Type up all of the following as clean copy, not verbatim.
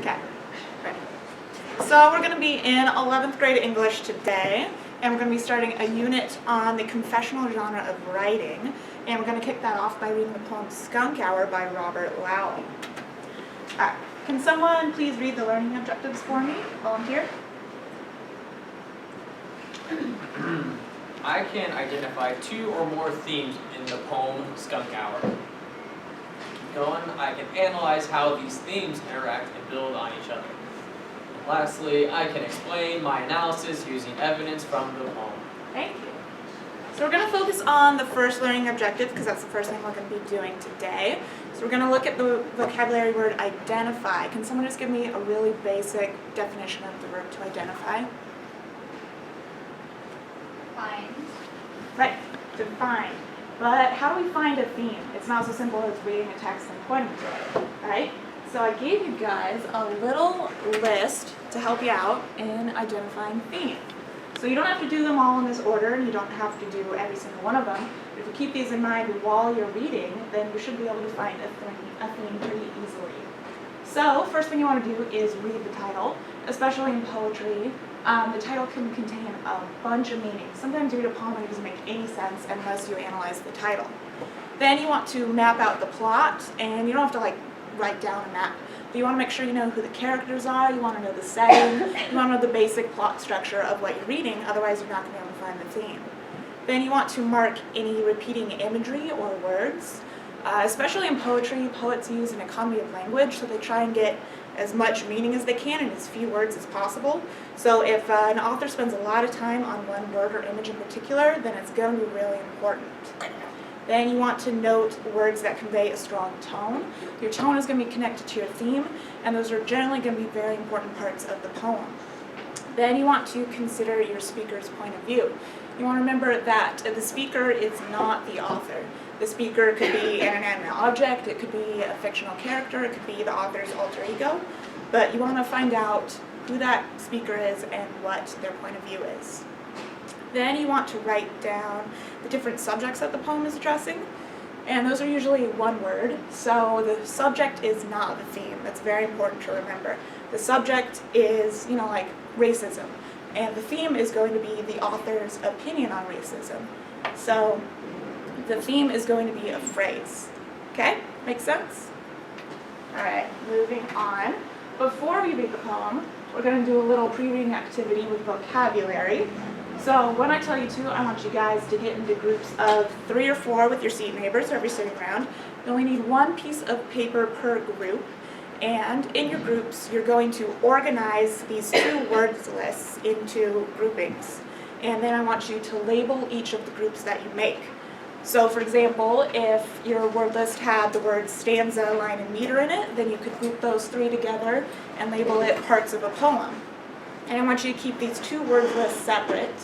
Okay, ready. So we're going to be in 11th grade English today, and we're going to be starting a unit on the confessional genre of writing, and we're going to kick that off by reading the poem Skunk Hour by Robert Lowell. Alright, can someone please read the learning objectives for me? Volunteer? I can identify 2 or more themes in the poem Skunk Hour. Keep going. I can analyze how these themes interact and build on each other. And lastly, I can explain my analysis using evidence from the poem. Thank you. So we're going to focus on the first learning objective because that's the first thing we're going to be doing today. So we're going to look at the vocabulary word identify. Can someone just give me a really basic definition of the verb to identify? Find. Right, to find. But how do we find a theme? It's not so simple as reading a text and pointing to it, right? So I gave you guys a little list to help you out in identifying theme. So you don't have to do them all in this order, and you don't have to do every single one of them. But if you keep these in mind while you're reading, then you should be able to find a theme pretty easily. So first thing you want to do is read the title, especially in poetry. The title can contain a bunch of meanings. Sometimes you read a poem and it doesn't make any sense unless you analyze the title. Then you want to map out the plot, and you don't have to write down a map. But you want to make sure you know who the characters are, you want to know the setting, you want to know the basic plot structure of what you're reading, otherwise you're not going to be able to find the theme. Then you want to mark any repeating imagery or words. Especially in poetry, poets use an economy of language, so they try and get as much meaning as they can in as few words as possible. So if an author spends a lot of time on one word or image in particular, then it's going to be really important. Then you want to note words that convey a strong tone. Your tone is going to be connected to your theme, and those are generally going to be very important parts of the poem. Then you want to consider your speaker's point of view. You want to remember that the speaker is not the author. The speaker could be an inanimate object, it could be a fictional character, it could be the author's alter ego, but you want to find out who that speaker is and what their point of view is. Then you want to write down the different subjects that the poem is addressing, and those are usually one word, so the subject is not the theme. That's very important to remember. The subject is, like racism, and the theme is going to be the author's opinion on racism. So the theme is going to be a phrase. Okay? Make sense? Alright, moving on. Before we read the poem, we're going to do a little pre-reading activity with vocabulary. So when I tell you to, I want you guys to get into groups of 3 or 4 with your seat neighbors, or every sitting around. You only need 1 piece of paper per group. And in your groups, you're going to organize these 2 words lists into groupings. And then I want you to label each of the groups that you make. So for example, if your word list had the words stanza, line, and meter in it, then you could group those 3 together and label it parts of a poem. And I want you to keep these 2 word lists separate.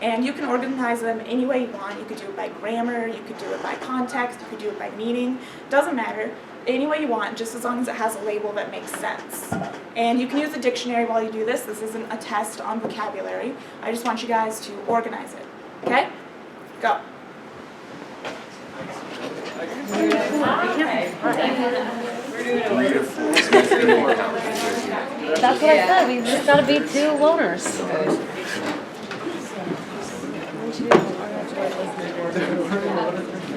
And you can organize them any way you want. You could do it by grammar, you could do it by context, you could do it by meaning. Doesn't matter. Any way you want, just as long as it has a label that makes sense. And you can use a dictionary while you do this. This isn't a test on vocabulary. I just want you guys to organize it. Okay? Go. That's what I said. We just gotta be 2 loners.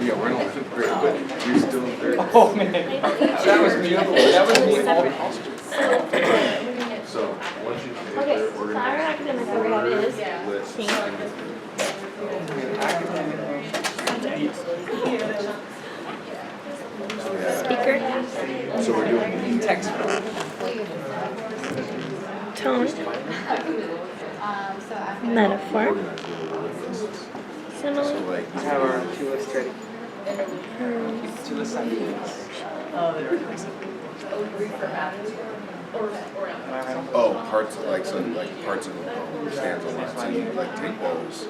Yeah, we're in 11th grade, but you're still in 3rd. Oh man, that was beautiful. That was beautiful. So, once you Okay, so our academic overhead is speaker, So we're doing Text. tone, metaphor, simile, so like, Have our 2 lists ready. Keep 2 lists up. parts of parts of the poem, stanza lines, so you take those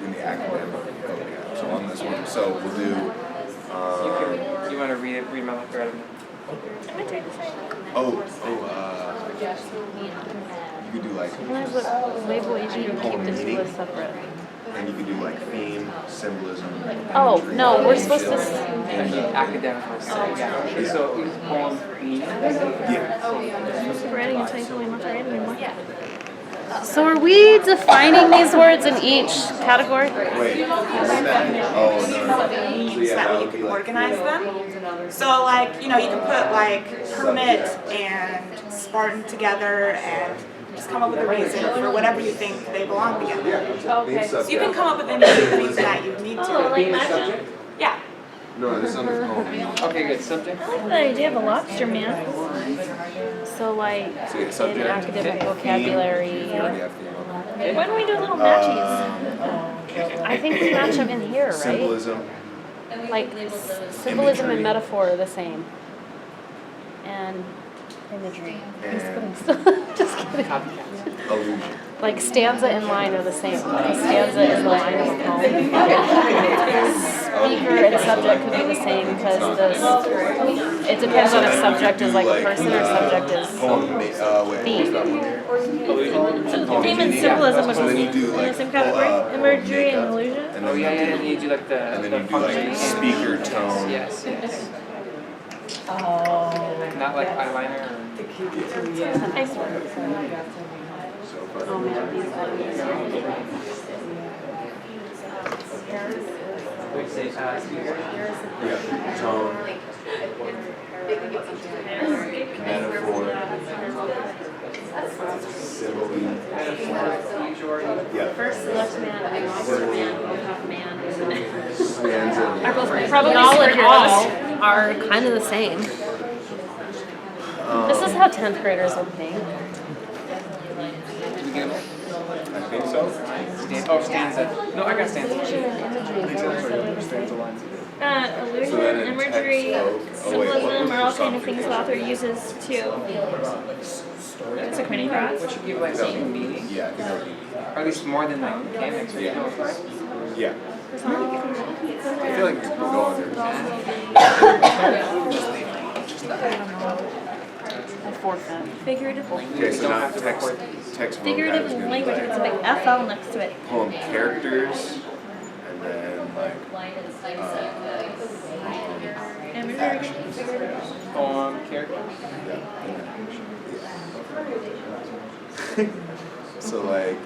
in the academic vocab. So on this one, so we'll do. You want to read my left or right of me? You could do like. label each of you, keep the 2 lists separate. And you can do like theme, symbolism. Oh, imagery, no, we're supposed to And the academic will say, yeah. So each poem theme. Yeah. writing and typing, we must write anymore. So are we defining these words in each category? Wait. Oh, no. So that way you can organize them. So like, you can put like hermit and Spartan together and just come up with a reason for whatever you think they belong together. Okay. So you can come up with anything that you need Oh, to. like magic? Yeah. No, this is on the poem. Okay, good. Subject. I like the idea of a lobster man. So like So yeah, in subject, academic vocabulary. theme. You already have theme on that. Why don't we do little matchies? I think we match them in here, right? Symbolism. Like symbolism Imagery. and metaphor are the same. And imagery. And Just kidding. illusion. Like stanza and line are the same. A stanza is the line of a poem. Speaker and subject could be the same because it depends on if subject is like a person or subject is Poem, wait, theme. what's that one? Theme and symbolism would So then be you do in the like same category. Imagery and illusion. And Oh then yeah, you yeah. do, And you do like the. and then you do like speaker tone. Yes, yes. Not like eyeliner or. Nice one. So, Oh man, these yeah, tone, metaphor, simile. Yeah. First left man, lobster man, half man. Stanza. Probably all in all are kind of the same. This is how 10th graders would think. Did we get them? I think so. Stanza. No, I got stanza. Illusion and imagery. Stanza lines. Illusion, So then in imagery, text, oh, wait, symbolism are all kind of something. things the author uses to. It's a committee process. What should give like some meaning? Yeah, I think that would be. Or at least more than like mechanics, right? No, right? Yeah. I feel like you're going there. Figurative language. Okay, so now text Figurative vocab is gonna language be with like a big FL next to it. poem characters, and then like actions. Poem, characters. Yeah. So like,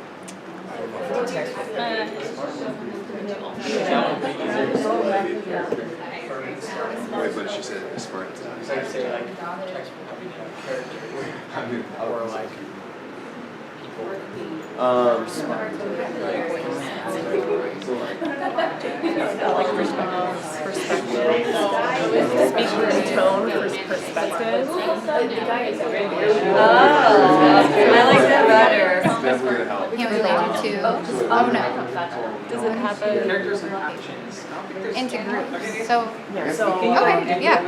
wait, but she said Spartan. So I'd say like text characters or like Speaker tone for perspective. I like that better. Definitely gonna help. Can't relate to. Oh no. Does it have a? Characters and actions. I don't think there's. Into groups. So So. okay, yeah.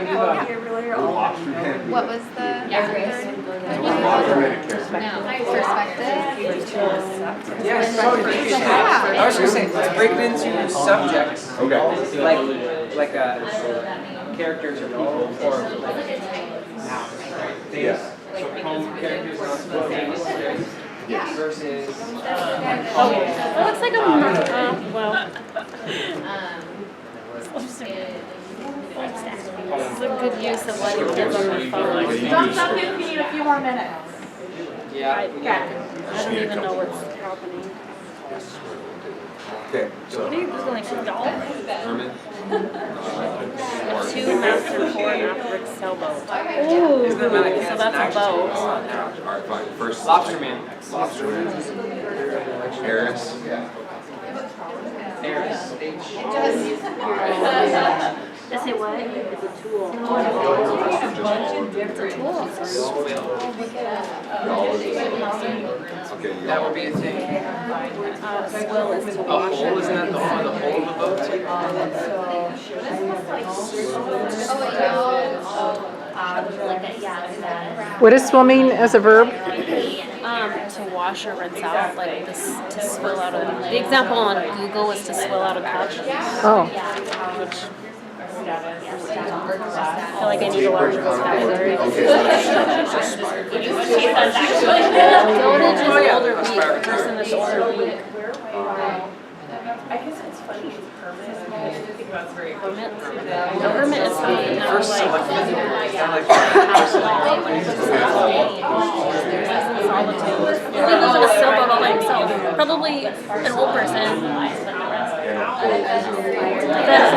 What What was the perspective? Yeah, I was gonna say, let's break it into subjects, Okay. like characters or people, or like nouns, right? Yeah. So poem characters and also things, right? Yes. Versus, It looks like a well. This is a good use of letting kids on their phone. Don't stop if you need a few more minutes. yeah, I don't even know what's happening. Okay, so. What are you Googling? Doll? Hermit. 2 master 4 African sailboat. Isn't Ooh, that like- so that's a boat. Alright, fine. First. Lobster man. Lobster man. Harris. Eris. Is it what? Just all of them. It's a tool. Okay, you That all. would be a thing. Swill is to A wash. hole, isn't that the hole of the boat? What is swimming as a verb? To wash or rinse out, like this, to swill out a. The example on Google is to swill out a patch, Oh, which I feel like I need a larger vocabulary. Okay, so that's just spider. Dotage is older weak. Person is older weak. I guess it's funny, it's hermit. I think about it's very Hermit. The hermit is funny. No, First like, solitude. He lives in a sailboat all by himself. Probably an old person. That's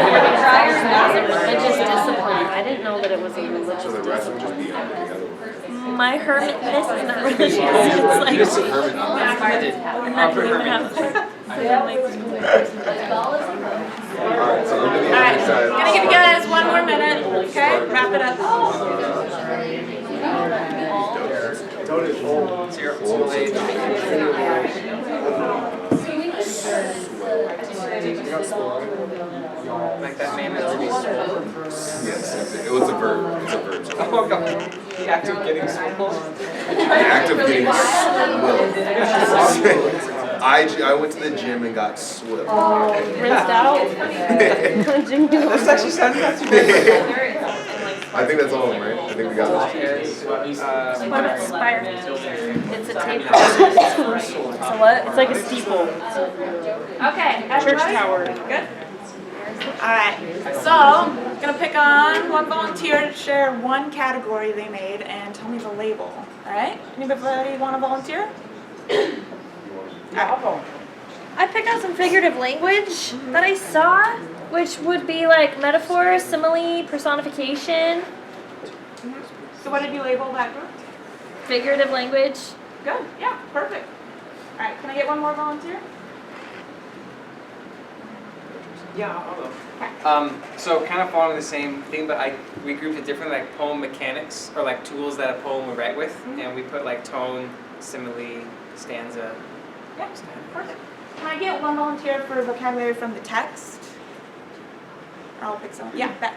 a religious discipline. I didn't know that it was a religious So the rest would just be under the other one. My hermitness is not religious. It's like It's a hermit, not I'm not even have. Alright, so under the Alright, other side. gonna give you guys one more minute, okay? Wrap it up. Old age. Like that man is Yes, it was a verb. It's a verb. So oh god. The act of getting swole. the act of getting swole. I went to the gym and got swole. Rinsed out. Jimmy This actually sounds not too bad. I think that's all of them, right? I think we got this. What is spire? It's a taper. So what? It's like a steeple. Okay, Church everybody? tower. Good? Alright, so, gonna pick on one volunteer to share one category they made and tell me the label. Alright? Anybody want to volunteer? I picked out some figurative language that I saw, which would be like metaphor, simile, personification. So what did you label that group? Figurative language. Good, yeah, perfect. Alright, can I get one more volunteer? Yeah, I'll go. So kind of following the same thing, but we grouped it differently, like poem mechanics, or like tools that a poem would write with, and we put like tone, simile, stanza. Yeah, perfect. Can I get one volunteer for vocabulary from the text? Or I'll pick someone. Yeah, Beth.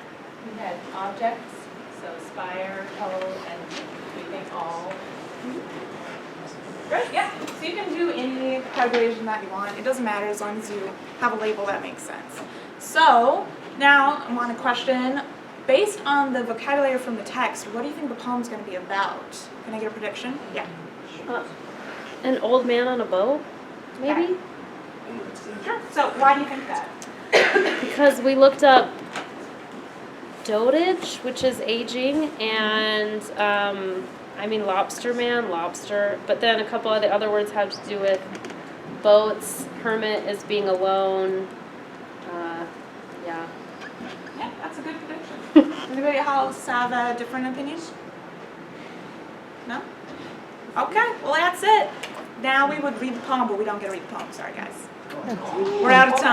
We had objects, so spire, hoe, and we think all. Great, yeah. So you can do any categorization that you want. It doesn't matter as long as you have a label that makes sense. So now I want a question. Based on the vocabulary from the text, what do you think the poem's going to be about? Can I get a prediction? Yeah. An old man on a boat, maybe? Sure. So why do you think that? Because we looked up dotage, which is aging, and I mean lobster man, lobster, but then a couple of the other words have to do with boats. Hermit is being alone. Yeah. Yeah, that's a good prediction. Anybody else have a different opinion? No? Okay, well that's it. Now we would read the poem, but we don't get to read the poem. Sorry, guys. We're out of time.